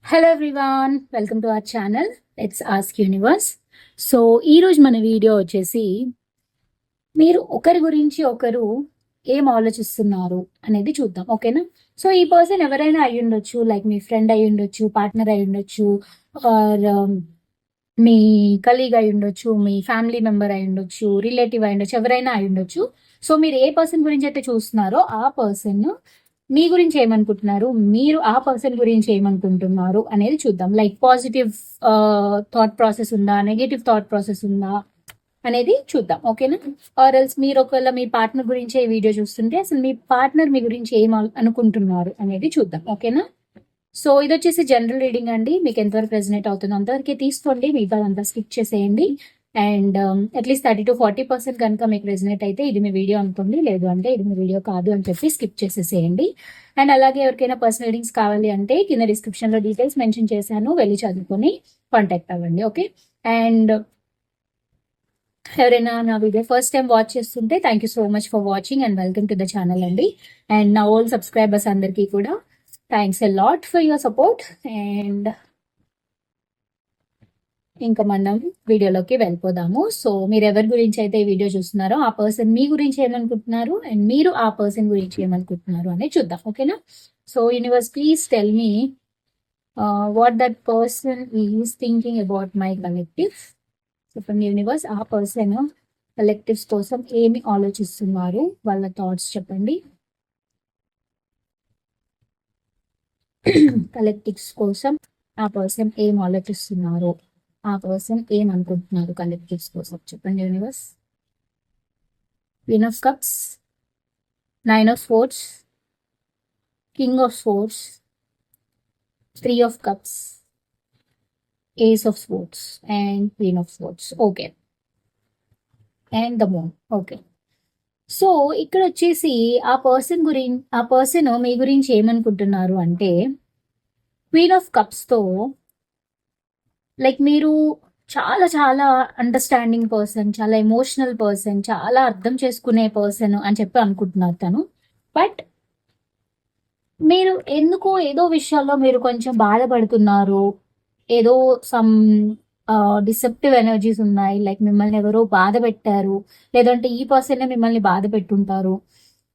Hello everyone, welcome to our channel let's ask universe. So ఈరోజు మన video వచ్చేసి మీరు ఒకరి గురించి ఒకరు ఏం ఆలోచిస్తున్నారు అనేది చూద్దాం, ఓకేనా? సో ఈ పర్సన్ ఎవరైనా అయి ఉండొచ్చు, లైక్ మీ ఫ్రెండ్ అయి ఉండొచ్చు, పార్ట్నర్ అయి ఉండొచ్చు, ఆర్ మీ కలీగ్ అయి ఉండొచ్చు, మీ ఫ్యామిలీ మెంబర్ అయి ఉండొచ్చు, రిలేటివ్ అయి ఉండొచ్చు, ఎవరైనా అయి ఉండొచ్చు. సో మీరు ఏ పర్సన్ గురించి అయితే చూస్తున్నారో ఆ పర్సన్ మీ గురించి ఏమనుకుంటున్నారు, మీరు ఆ పర్సన్ గురించి ఏమనుకుంటున్నారు అనేది చూద్దాం. లైక్ పాజిటివ్ థాట్ ప్రాసెస్ ఉందా, నెగటివ్ థాట్ ప్రాసెస్ ఉందా అనేది చూద్దాం, ఓకేనా? ఆర్ ఎల్స్ మీరు ఒకవేళ మీ పార్ట్నర్ గురించి ఈ వీడియో చూస్తుంటే అసలు మీ పార్ట్నర్ మీ గురించి ఏం అనుకుంటున్నారు అనేది చూద్దాం, ఓకేనా? సో ఇది వచ్చేసి జనరల్ రీడింగ్ అండి. మీకు ఎంతవరకు రెజనేట్ అవుతుందో అంతవరకే తీసుకోండి, మిగతా అంతా స్కిప్ చేసేయండి. అండ్ అట్లీస్ట్ 30-40% కనుక మీకు రెజనేట్ అయితే ఇది మీ వీడియో అనుకోండి, లేదు అంటే ఇది మీ వీడియో కాదు అని చెప్పి స్కిప్ చేసేసేయండి. అండ్ అలాగే ఎవరికైనా పర్సనల్ రీడింగ్స్ కావాలి అంటే కింద డిస్క్రిప్షన్ లో డీటెయిల్స్ మెన్షన్ చేశాను, వెళ్ళి చదువుకొని కాంటాక్ట్ అవ్వండి, ఓకే? అండ్ ఎవరైనా నా వీడియో ఫస్ట్ టైం వాచ్ చేస్తుంటే thank you so much for watching and welcome to the channel అండి. అండ్ నా ఓల్డ్ సబ్స్క్రైబర్స్ అందరికీ కూడా thanks a lot for your support. And ఇంకా మనం వీడియోలోకి వెళ్ళిపోదాము. సో మీరు ఎవరి గురించి అయితే ఈ వీడియో చూస్తున్నారో ఆ పర్సన్ మీ గురించి ఏమనుకుంటున్నారు అండ్ మీరు ఆ పర్సన్ గురించి ఏమనుకుంటున్నారు అనేది చూద్దాం, ఓకేనా? So universe, please tell me what that person is thinking about my collective. చెప్పండి యూనివర్స్, ఆ పర్సన్ కలెక్టివ్స్ కోసం ఏమి ఆలోచిస్తున్నారు, వాళ్ళ థాట్స్ చెప్పండి. కలెక్టివ్స్ కోసం ఆ పర్సన్ ఏం ఆలోచిస్తున్నారు, ఆ పర్సన్ ఏం అనుకుంటున్నారు కలెక్టివ్స్ కోసం చెప్పండి universe. Queen of cups, nine of swords, king of swords, three of cups, ace of swords and queen of swords, okay, and the moon, okay. So ఇక్కడ వచ్చేసి ఆ పర్సన్ మీ గురించి ఏమనుకుంటున్నారు అంటే క్వీన్ ఆఫ్ కప్స్ తో లైక్ మీరు చాలా చాలా అండర్స్టాండింగ్ పర్సన్, చాలా ఎమోషనల్ పర్సన్, చాలా అర్థం చేసుకునే పర్సన్ అని చెప్పి అనుకుంటున్నారు తను. బట్ మీరు ఎందుకో ఏదో విషయాల్లో మీరు కొంచెం బాధపడుతున్నారు, ఏదో సమ్ డిసెప్టివ్ ఎనర్జీస్ ఉన్నాయి, లైక్ మిమ్మల్ని ఎవరో బాధ పెట్టారు, లేదంటే ఈ పర్సన్ మిమ్మల్ని బాధ పెట్టుంటారు.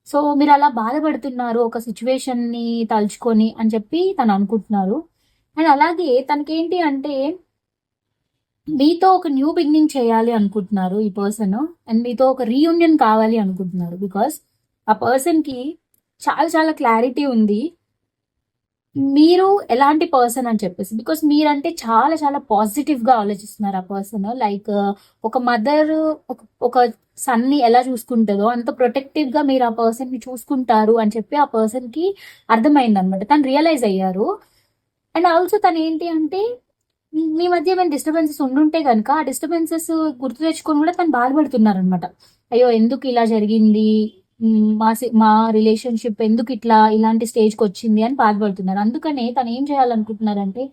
సో మీరు అలా బాధపడుతున్నారు ఒక సిచ్యువేషన్ ని తలుచుకొని అని చెప్పి తను అనుకుంటున్నారు. అండ్ అలాగే తనకేంటి అంటే మీతో ఒక న్యూ బిగినింగ్ చేయాలి అనుకుంటున్నారు ఈ పర్సన్, అండ్ మీతో ఒక రీయూనియన్ కావాలి అనుకుంటున్నారు. బికాస్ ఆ పర్సన్ కి చాలా చాలా క్లారిటీ ఉంది మీరు ఎలాంటి పర్సన్ అని చెప్పేసి. బికాస్ మీరంటే చాలా చాలా పాజిటివ్ గా ఆలోచిస్తున్నారు. ఆ పర్సన్ లైక్ ఒక మదర్ ఒక సన్ ని ఎలా చూసుకుంటుందో అంత ప్రొటెక్టివ్ గా మీరు ఆ పర్సన్ ని చూసుకుంటారు అని చెప్పి ఆ పర్సన్ కి అర్థమైంది అనమాట, తను రియలైజ్ అయ్యారు. అండ్ ఆల్సో తను ఏంటి అంటే మీ మధ్య ఏమైనా డిస్టర్బెన్సెస్ ఉండుంటే కనుక ఆ డిస్టర్బెన్సెస్ గుర్తు తెచ్చుకొని కూడా తను బాధపడుతున్నారు అనమాట. అయ్యో ఎందుకు ఇలా జరిగింది, మా రిలేషన్షిప్ ఎందుకు ఇలాంటి స్టేజ్కి వచ్చింది అని బాధపడుతున్నారు. అందుకనే తను ఏం చేయాలనుకుంటున్నారంటే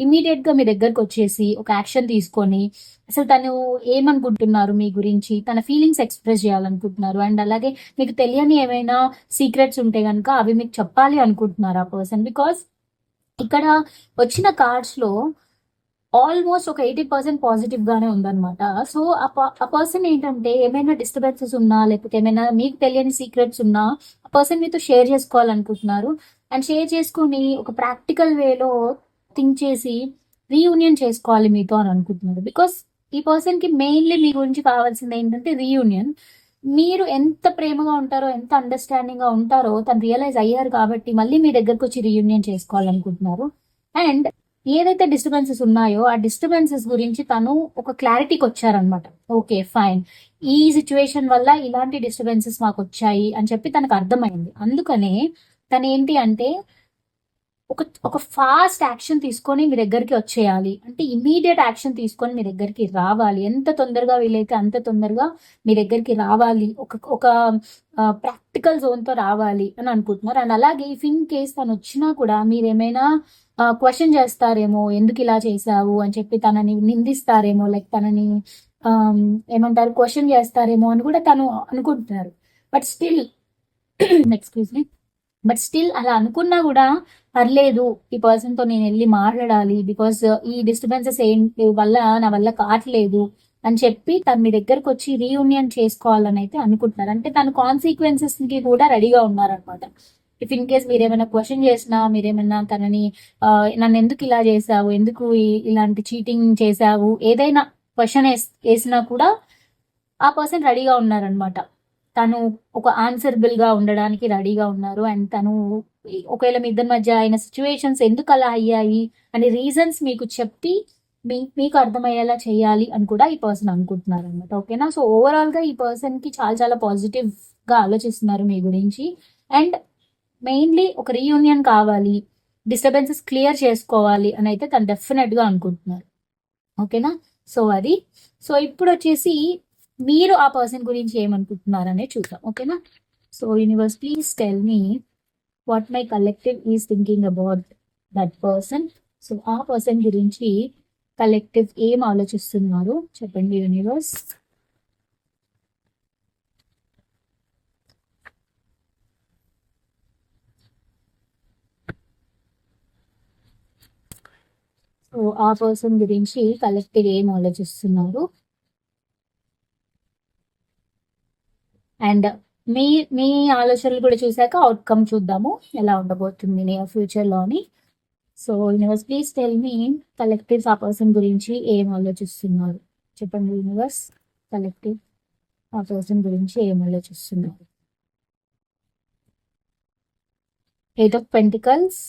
ఇమీడియట్ గా మీ దగ్గరకు వచ్చేసి ఒక యాక్షన్ తీసుకొని అసలు తను ఏమనుకుంటున్నారు మీ గురించి, తన ఫీలింగ్స్ ఎక్స్ప్రెస్ చేయాలనుకుంటున్నారు. అండ్ అలాగే మీకు తెలియని ఏమైనా సీక్రెట్స్ ఉంటే కనుక అవి మీకు చెప్పాలి అనుకుంటున్నారు ఆ పర్సన్. బికాస్ ఇక్కడ వచ్చిన కార్డ్స్ లో ఆల్మోస్ట్ ఒక 80% పాజిటివ్ గానే ఉందన్నమాట. సో ఆ పర్సన్ ఏంటంటే ఏమైనా డిస్టర్బెన్సెస్ ఉన్నా లేకపోతే ఏమైనా మీకు తెలియని సీక్రెట్స్ ఉన్నా ఆ పర్సన్ మీతో షేర్ చేసుకోవాలనుకుంటున్నారు. అండ్ షేర్ చేసుకుని ఒక ప్రాక్టికల్ వేలో థింక్ చేసి రీయూనియన్ చేసుకోవాలి మీతో అని అనుకుంటున్నారు. బికాస్ ఈ పర్సన్ కి మెయిన్లీ మీ గురించి కావాల్సింది ఏంటంటే రీయూనియన్. మీరు ఎంత ప్రేమగా ఉంటారో, ఎంత అండర్స్టాండింగ్ గా ఉంటారో తను రియలైజ్ అయ్యారు కాబట్టి మళ్ళీ మీ దగ్గరకు వచ్చి రీయూనియన్ చేసుకోవాలనుకుంటున్నారు. అండ్ ఏదైతే డిస్టర్బెన్సెస్ ఉన్నాయో ఆ డిస్టర్బెన్సెస్ గురించి తను ఒక క్లారిటీకి వచ్చారనమాట. ఓకే ఫైన్, ఈ సిచ్యువేషన్ వల్ల ఇలాంటి డిస్టర్బెన్సెస్ మాకు వచ్చాయి అని చెప్పి తనకు అర్థమైంది. అందుకనే తను ఏంటి అంటే ఒక ఒక ఫాస్ట్ యాక్షన్ తీసుకొని మీ దగ్గరికి వచ్చేయాలి, అంటే ఇమీడియట్ యాక్షన్ తీసుకొని మీ దగ్గరికి రావాలి. ఎంత తొందరగా వీలైతే అంత తొందరగా మీ దగ్గరికి రావాలి, ఒక ఒక ప్రాక్టికల్ జోన్ తో రావాలి అని అనుకుంటున్నారు. అండ్ అలాగే ఇఫ్ ఇన్ కేస్ తను వచ్చినా కూడా మీరు ఏమైనా క్వశ్చన్ చేస్తారేమో, ఎందుకు ఇలా చేశావు అని చెప్పి తనని నిందిస్తారేమో, లైక్ తనని ఏమంటారు క్వశ్చన్ చేస్తారేమో అని కూడా తను అనుకుంటున్నారు. But still excuse me, but still అలా అనుకున్నా కూడా పర్లేదు, ఈ పర్సన్ తో నేను వెళ్ళి మాట్లాడాలి, బికాస్ ఈ డిస్టర్బెన్సెస్ ఏంటి వల్ల నా వల్ల కావట్లేదు అని చెప్పి తను మీ దగ్గరకు వచ్చి రీయూనియన్ చేసుకోవాలని అయితే అనుకుంటున్నారు. అంటే తన కాన్సిక్వెన్సెస్ కి కూడా రెడీగా ఉన్నారనమాట. ఇఫ్ ఇన్ కేస్ మీరేమైనా క్వశ్చన్ చేసినా, మీరేమైనా తనని నన్ను ఎందుకు ఇలా చేసావు, ఎందుకు ఇలాంటి చీటింగ్ చేసావు, ఏదైనా క్వశ్చన్ వేసినా కూడా ఆ పర్సన్ రెడీగా ఉన్నారనమాట. తను ఒక ఆన్సరబుల్ గా ఉండడానికి రెడీగా ఉన్నారు. అండ్ తను ఒకవేళ మీ ఇద్దరి మధ్య అయిన సిచ్యువేషన్స్ ఎందుకు అలా అయ్యాయి అనే రీజన్స్ మీకు చెప్పి మీకు అర్థమయ్యేలా చేయాలి అని కూడా ఈ పర్సన్ అనుకుంటున్నారు అనమాట. ఓకేనా? సో ఓవరాల్ గా ఈ పర్సన్ కి చాలా చాలా పాజిటివ్ గా ఆలోచిస్తున్నారు మీ గురించి. అండ్ మెయిన్లీ ఒక రీయూనియన్ కావాలి, డిస్టర్బెన్సెస్ క్లియర్ చేసుకోవాలి అని అయితే తను డెఫినెట్ గా అనుకుంటున్నారు. ఓకేనా? సో అది. సో ఇప్పుడు వచ్చేసి మీరు ఆ పర్సన్ గురించి ఏమనుకుంటున్నారనే చూద్దాం. ఓకేనా? So universe, please tell me what my collective is thinking about that person. So ఆ పర్సన్ గురించి కలెక్టివ్ ఏం ఆలోచిస్తున్నారు చెప్పండి యూనివర్స్. సో ఆ పర్సన్ గురించి కలెక్టివ్ ఏం ఆలోచిస్తున్నారు అండ్ మీ మీ ఆలోచనలు కూడా చూసాక అవుట్కమ్ చూద్దాము ఎలా ఉండబోతుంది నియర్ ఫ్యూచర్లోని. So universe, please tell me collectives ఆ పర్సన్ గురించి ఏం ఆలోచిస్తున్నారు చెప్పండి యూనివర్స్. కలెక్టివ్ ఆ పర్సన్ గురించి ఏం ఆలోచిస్తున్నారు. Eight of pentacles,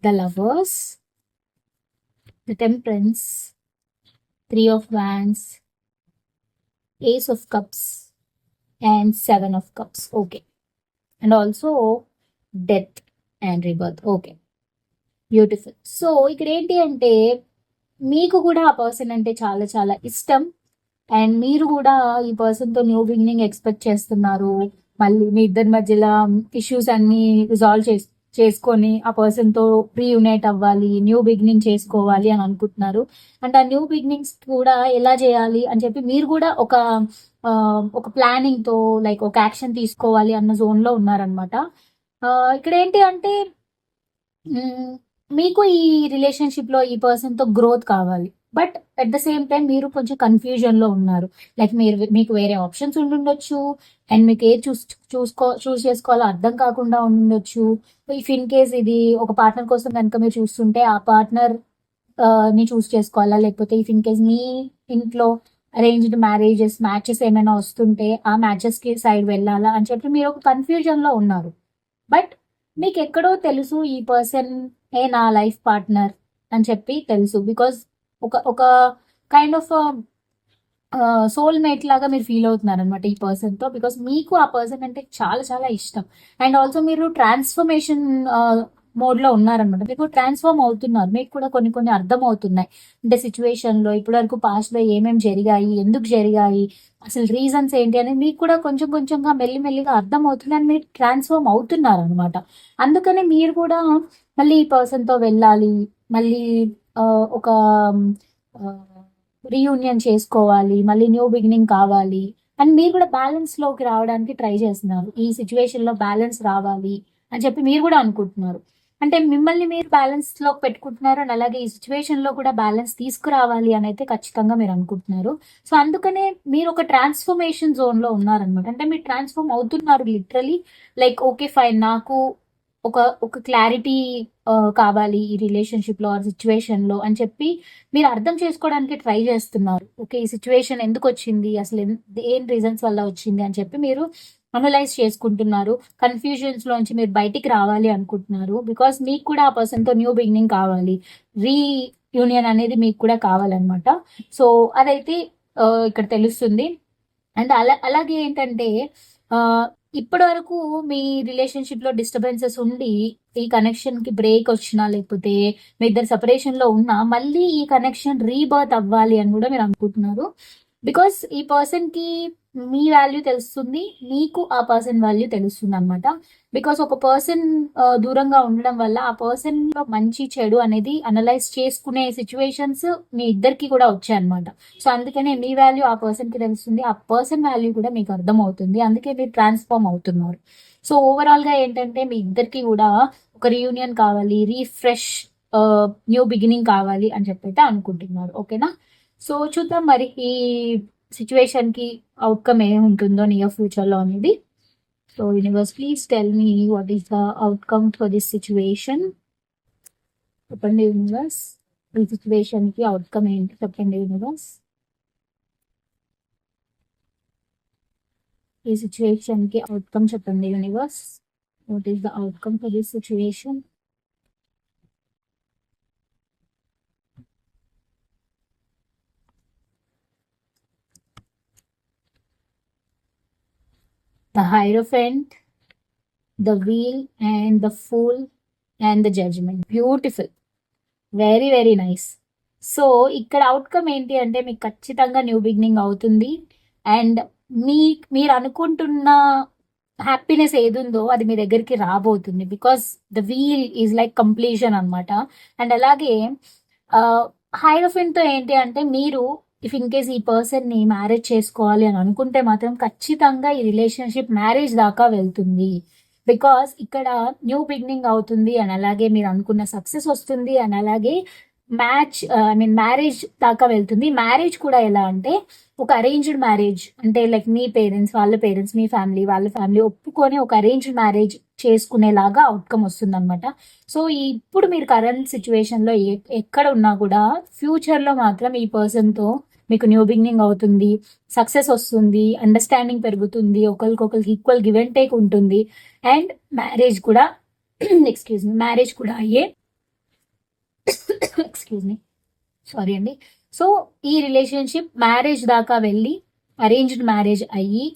the lovers, the temperance, three of wands, Ace of Cups and Seven of Cups. Okay. And also Death and Rebirth. Okay. Beautiful. So ఇక్కడ ఏంటి అంటే మీకు కూడా ఆ పర్సన్ అంటే చాలా చాలా ఇష్టం. అండ్ మీరు కూడా ఈ పర్సన్తో న్యూ బిగినింగ్ ఎక్స్పెక్ట్ చేస్తున్నారు. మళ్ళీ మీ ఇద్దరి మధ్యలో ఇష్యూస్ అన్ని రిజాల్వ్ చేసుకొని ఆ పర్సన్తో రీయునైట్ అవ్వాలి, న్యూ బిగినింగ్ చేసుకోవాలి అని అనుకుంటున్నారు. అండ్ ఆ న్యూ బిగినింగ్స్ కూడా ఎలా చేయాలి అని చెప్పి మీరు కూడా ఒక ప్లానింగ్తో లైక్ ఒక యాక్షన్ తీసుకోవాలి అన్న జోన్లో ఉన్నారనమాట. ఇక్కడ ఏంటి అంటే మీకు ఈ రిలేషన్షిప్లో ఈ పర్సన్తో గ్రోత్ కావాలి. But at the same time మీరు కొంచెం కన్ఫ్యూజన్లో ఉన్నారు. లైక్ మీకు వేరే ఆప్షన్స్ ఉండుండొచ్చు అండ్ మీకు ఏది చూస్ చేసుకోవాలో అర్థం కాకుండా ఉండొచ్చు. ఇఫ్ ఇన్ కేస్ ఇది ఒక పార్ట్నర్ కోసం కనుక మీరు చూస్తుంటే ఆ పార్ట్నర్ ని చూస్ చేసుకోవాలా, లేకపోతే ఇఫ్ ఇన్ కేస్ మీ ఇంట్లో అరేంజ్డ్ మ్యాచెస్ ఏమైనా వస్తుంటే ఆ మ్యాచెస్కి సైడ్ వెళ్ళాలా అని చెప్పి మీరు ఒక కన్ఫ్యూజన్లో ఉన్నారు. బట్ మీకు ఎక్కడో తెలుసు ఈ పర్సన్ నా లైఫ్ పార్ట్నర్ అని చెప్పి తెలుసు. బికాజ్ ఒక కైండ్ ఆఫ్ సోల్మేట్ లాగా మీరు ఫీల్ అవుతున్నారు అనమాట ఈ పర్సన్తో. బికాస్ మీకు ఆ పర్సన్ అంటే చాలా చాలా ఇష్టం. అండ్ ఆల్సో మీరు ట్రాన్స్ఫర్మేషన్ మోడ్లో ఉన్నారనమాట. మీకు ట్రాన్స్ఫార్మ్ అవుతున్నారు. మీకు కూడా కొన్ని కొన్ని అర్థం అవుతున్నాయి. అంటే సిచ్యువేషన్లో ఇప్పటి వరకు పాస్ట్లో ఏమేమి జరిగాయి, ఎందుకు జరిగాయి, అసలు రీజన్స్ ఏంటి అనేది మీకు కూడా కొంచెం కొంచెంగా మెల్లిమెల్లిగా అర్థం అవుతుంది. అండ్ మీరు ట్రాన్స్ఫార్మ్ అవుతున్నారు అనమాట. అందుకనే మీరు కూడా మళ్ళీ ఈ పర్సన్తో వెళ్ళాలి, మళ్ళీ ఒక రీయూనియన్ చేసుకోవాలి, మళ్ళీ న్యూ బిగినింగ్ కావాలి అండ్ మీరు కూడా బ్యాలెన్స్లోకి రావడానికి ట్రై చేస్తున్నారు. ఈ సిచ్యువేషన్లో బ్యాలెన్స్ రావాలి అని చెప్పి మీరు కూడా అనుకుంటున్నారు. అంటే మిమ్మల్ని మీరు బ్యాలెన్స్లో పెట్టుకుంటున్నారు అండ్ అలాగే ఈ సిచ్యువేషన్లో కూడా బ్యాలెన్స్ తీసుకురావాలి అని అయితే ఖచ్చితంగా మీరు అనుకుంటున్నారు. సో అందుకనే మీరు ఒక ట్రాన్స్ఫర్మేషన్ జోన్లో ఉన్నారనమాట. అంటే మీరు ట్రాన్స్ఫార్మ్ అవుతున్నారు లిటరలీ. లైక్ ఓకే ఫైన్, నాకు ఒక క్లారిటీ కావాలి ఈ రిలేషన్షిప్లో ఆర్ సిచ్యువేషన్లో అని చెప్పి మీరు అర్థం చేసుకోవడానికి ట్రై చేస్తున్నారు. ఓకే, ఈ సిచ్యువేషన్ ఎందుకు వచ్చింది, అసలు ఏం రీజన్స్ వల్ల వచ్చింది అని చెప్పి మీరు అనలైజ్ చేసుకుంటున్నారు. కన్ఫ్యూజన్స్లోంచి మీరు బయటికి రావాలి అనుకుంటున్నారు. బికాస్ మీకు కూడా ఆ పర్సన్తో న్యూ బిగినింగ్ కావాలి, రీయూనియన్ అనేది మీకు కూడా కావాలన్నమాట. సో అదైతే ఇక్కడ తెలుస్తుంది. అండ్ అలాగే ఏంటంటే ఇప్పటి వరకు మీ రిలేషన్షిప్లో డిస్టర్బెన్సెస్ ఉండి ఈ కనెక్షన్కి బ్రేక్ వచ్చినా, లేకపోతే మీ ఇద్దరు సెపరేషన్లో ఉన్నా మళ్ళీ ఈ కనెక్షన్ రీబర్త్ అవ్వాలి అని కూడా మీరు అనుకుంటున్నారు. బికాస్ ఈ పర్సన్కి మీ వాల్యూ తెలుస్తుంది, మీకు ఆ పర్సన్ వాల్యూ తెలుస్తుంది అనమాట. బికాస్ ఒక పర్సన్ దూరంగా ఉండడం వల్ల ఆ పర్సన్లో మంచి చెడు అనేది అనలైజ్ చేసుకునే సిచ్యువేషన్స్ మీ ఇద్దరికి కూడా వచ్చాయన్నమాట. సో అందుకనే మీ వాల్యూ ఆ పర్సన్కి తెలుస్తుంది, ఆ పర్సన్ వాల్యూ కూడా మీకు అర్థమవుతుంది. అందుకే మీరు ట్రాన్స్ఫార్మ్ అవుతున్నారు. సో ఓవరాల్ గా ఏంటంటే మీ ఇద్దరికి కూడా ఒక రీయూనియన్ కావాలి, రీఫ్రెష్ న్యూ బిగినింగ్ కావాలి అని చెప్పైతే అనుకుంటున్నారు. ఓకేనా? సో చూద్దాం మరి ఈ సిచ్యువేషన్ కి అవుట్కమ్ ఏముంటుందో నియర్ ఫ్యూచర్ లో అనేది. So universe please tell me what is the outcome for this situation. చెప్పండి యూనివర్స్, ఈ సిచ్యువేషన్ కి అవుట్కమ్ ఏంటి చెప్పండి యూనివర్స్. ఈ సిచ్యువేషన్ కి అవుట్కమ్ చెప్పండి universe. What is the outcome for this situation. The Hierophant, the Wheel, and the Fool, and the Judgment. Beautiful. Very very nice. So ఇక్కడ outcome ఏంటి అంటే మీకు ఖచ్చితంగా న్యూ బిగినింగ్ అవుతుంది. అండ్ మీరు అనుకుంటున్న హ్యాపీనెస్ ఏది ఉందో అది మీ దగ్గరికి రాబోతుంది. Because the wheel is like completion అనమాట. అండ్ అలాగే హైరోఫిన్ తో ఏంటి అంటే మీరు ఇఫ్ ఇన్ కేస్ ఈ పర్సన్ ని మ్యారేజ్ చేసుకోవాలి అని అనుకుంటే మాత్రం ఖచ్చితంగా ఈ రిలేషన్షిప్ మ్యారేజ్ దాకా వెళ్తుంది. బికాస్ ఇక్కడ న్యూ బిగినింగ్ అవుతుంది అండ్ అలాగే మీరు అనుకున్న సక్సెస్ వస్తుంది అండ్ అలాగే మ్యారేజ్ దాకా వెళ్తుంది. మ్యారేజ్ కూడా ఎలా అంటే ఒక అరేంజ్డ్ మ్యారేజ్, అంటే లైక్ మీ పేరెంట్స్ వాళ్ళ పేరెంట్స్, మీ ఫ్యామిలీ వాళ్ళ ఫ్యామిలీ ఒప్పుకొని ఒక అరేంజ్డ్ మ్యారేజ్ చేసుకునేలాగా అవుట్కమ్ వస్తుంది అనమాట. సో ఇప్పుడు మీరు కరెంట్ సిచ్యువేషన్ లో ఎక్కడ ఉన్నా కూడా ఫ్యూచర్ లో మాత్రం ఈ పర్సన్ తో మీకు న్యూ బిగినింగ్ అవుతుంది, సక్సెస్ వస్తుంది, అండర్స్టాండింగ్ పెరుగుతుంది, ఒకరికొకరికి ఈక్వల్ గివ్ అండ్ టేక్ ఉంటుంది. అండ్ మ్యారేజ్ కూడా ఎక్స్క్యూజ్ మీ మ్యారేజ్ కూడా అయ్యే ఎక్స్క్యూజ్ మీ సారీ అండి. సో ఈ రిలేషన్షిప్ మ్యారేజ్ దాకా వెళ్ళి అరేంజ్డ్ మ్యారేజ్ అయ్యి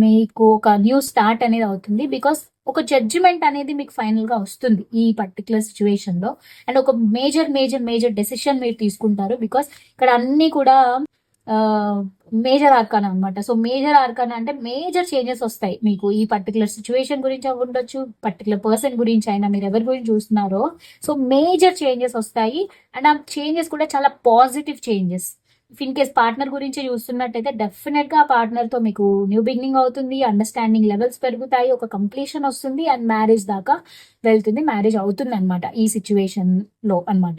మీకు ఒక న్యూ స్టార్ట్ అనేది అవుతుంది. బికాస్ ఒక జడ్జిమెంట్ అనేది మీకు ఫైనల్ గా వస్తుంది ఈ పర్టికులర్ సిచ్యువేషన్ లో. అండ్ ఒక మేజర్ మేజర్ మేజర్ డెసిషన్ మీరు తీసుకుంటారు. బికాస్ ఇక్కడ అన్ని కూడా మేజర్ ఆర్కాన్ అనమాట. సో మేజర్ ఆర్కాన్ అంటే మేజర్ చేంజెస్ వస్తాయి మీకు ఈ పర్టికులర్ సిచ్యువేషన్ గురించి ఉండొచ్చు, పర్టికులర్ పర్సన్ గురించి అయినా, మీరు ఎవరి గురించి చూస్తున్నారో. సో మేజర్ చేంజెస్ వస్తాయి అండ్ ఆ చేంజెస్ కూడా చాలా positive changes. If in case partner గురించి చూస్తున్నట్టయితే డెఫినెట్ గా పార్ట్నర్ తో మీకు న్యూ బిగినింగ్ అవుతుంది, అండర్స్టాండింగ్ లెవెల్స్ పెరుగుతాయి, ఒక కంప్లీషన్ వస్తుంది అండ్ మ్యారేజ్ దాకా వెళ్తుంది, మ్యారేజ్ అవుతుంది అనమాట ఈ సిచ్యువేషన్ లో అనమాట.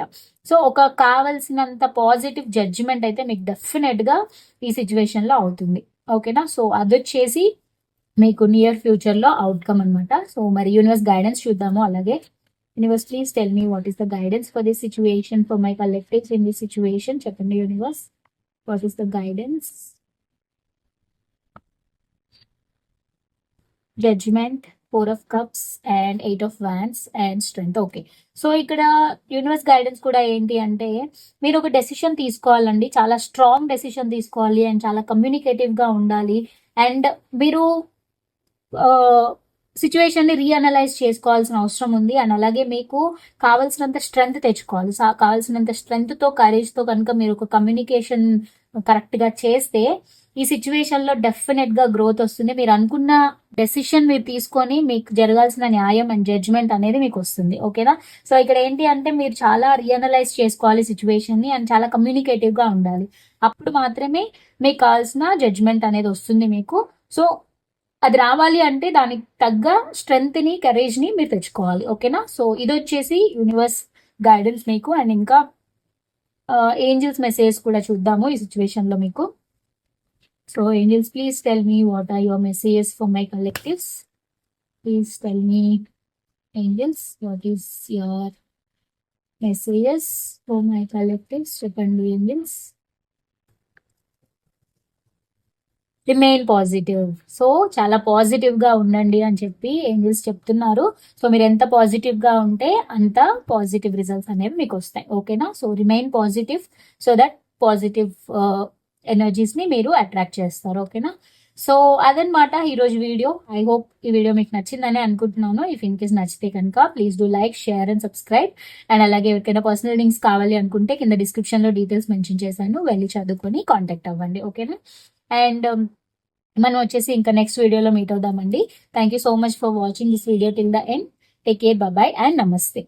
సో ఒక కావలసినంత పాజిటివ్ జడ్జిమెంట్ అయితే మీకు డెఫినెట్ గా ఈ సిచ్యువేషన్ లో అవుతుంది. ఓకేనా? సో అది వచ్చేసి మీకు నియర్ ఫ్యూచర్ లో అవుట్కమ్ అనమాట. సో మరి యూనివర్స్ గైడెన్స్ చూద్దాము. అలాగే universe please tell me what is the guidance for this situation for my collectives in this situation. చెప్పండి universe, what is the guidance. Judgment, 4 of cups and 8 of wands and strength. Okay, so ఇక్కడ universe guidance కూడా ఏంటి అంటే మీరు ఒక decision తీసుకోవాలండి, చాలా strong decision తీసుకోవాలి అండ్ చాలా కమ్యూనికేటివ్ గా ఉండాలి. అండ్ మీరు సిచ్యువేషన్ ని రీఅనలైజ్ చేసుకోవాల్సిన అవసరం ఉంది. అండ్ అలాగే మీకు కావాల్సినంత స్ట్రెంగ్త్ తెచ్చుకోవాలి. కావాల్సినంత స్ట్రెంగ్త్ తో కరేజ్ తో కనుక మీరు ఒక కమ్యూనికేషన్ కరెక్ట్ గా చేస్తే ఈ సిచ్యువేషన్ లో డెఫినెట్ గా గ్రోత్ వస్తుంది. మీరు అనుకున్న డెసిషన్ మీరు తీసుకొని మీకు జరగాల్సిన న్యాయం అండ్ జడ్జ్మెంట్ అనేది మీకు వస్తుంది. ఓకేనా? సో ఇక్కడ ఏంటి అంటే మీరు చాలా రీఅనలైజ్ చేసుకోవాలి సిచ్యువేషన్ ని అండ్ చాలా కమ్యూనికేటివ్ గా ఉండాలి. అప్పుడు మాత్రమే మీకు కావాల్సిన జడ్జ్మెంట్ అనేది వస్తుంది మీకు. సో అది రావాలి అంటే దానికి తగ్గ స్ట్రెంగ్త్ ని, కరేజ్ ని మీరు తెచ్చుకోవాలి. ఓకేనా? సో ఇది వచ్చేసి యూనివర్స్ గైడెన్స్ మీకు. అండ్ ఇంకా ఏంజల్స్ మెసేజ్ కూడా చూద్దాము ఈ సిచ్యువేషన్ లో మీకు. So angels please tell me what are your messages for my collectives. Please tell me angels what is your messages for my collectives. చెప్పండి ఏంజల్స్. Remain positive. సో చాలా positive గా ఉండండి అని చెప్పి ఏంజల్స్ చెప్తున్నారు. సో మీరు ఎంత పాజిటివ్ గా ఉంటే అంత పాజిటివ్ రిజల్ట్స్ అనేవి మీకు వస్తాయి. ఓకేనా? So remain positive so that positive energies ని మీరు అట్రాక్ట్ చేస్తారు. ఓకేనా? సో అదనమాట ఈరోజు వీడియో. ఐ హోప్ ఈ వీడియో మీకు నచ్చిందని అనుకుంటున్నాను. ఇఫ్ ఇన్ కేస్ నచ్చితే కనుక please do like, share and subscribe. And అలాగే ఎవరికైనా పర్సనల్ లింక్స్ కావాలి అనుకుంటే కింద డిస్క్రిప్షన్ లో డీటెయిల్స్ మెన్షన్ చేశాను, వెళ్ళి చదువుకొని కాంటాక్ట్ అవ్వండి. ఓకేనా? అండ్ మనం వచ్చేసి ఇంకా నెక్స్ట్ వీడియోలో మీట్ అవుదామండి. Thank you so much for watching this video till the end. Take care, bye and నమస్తే.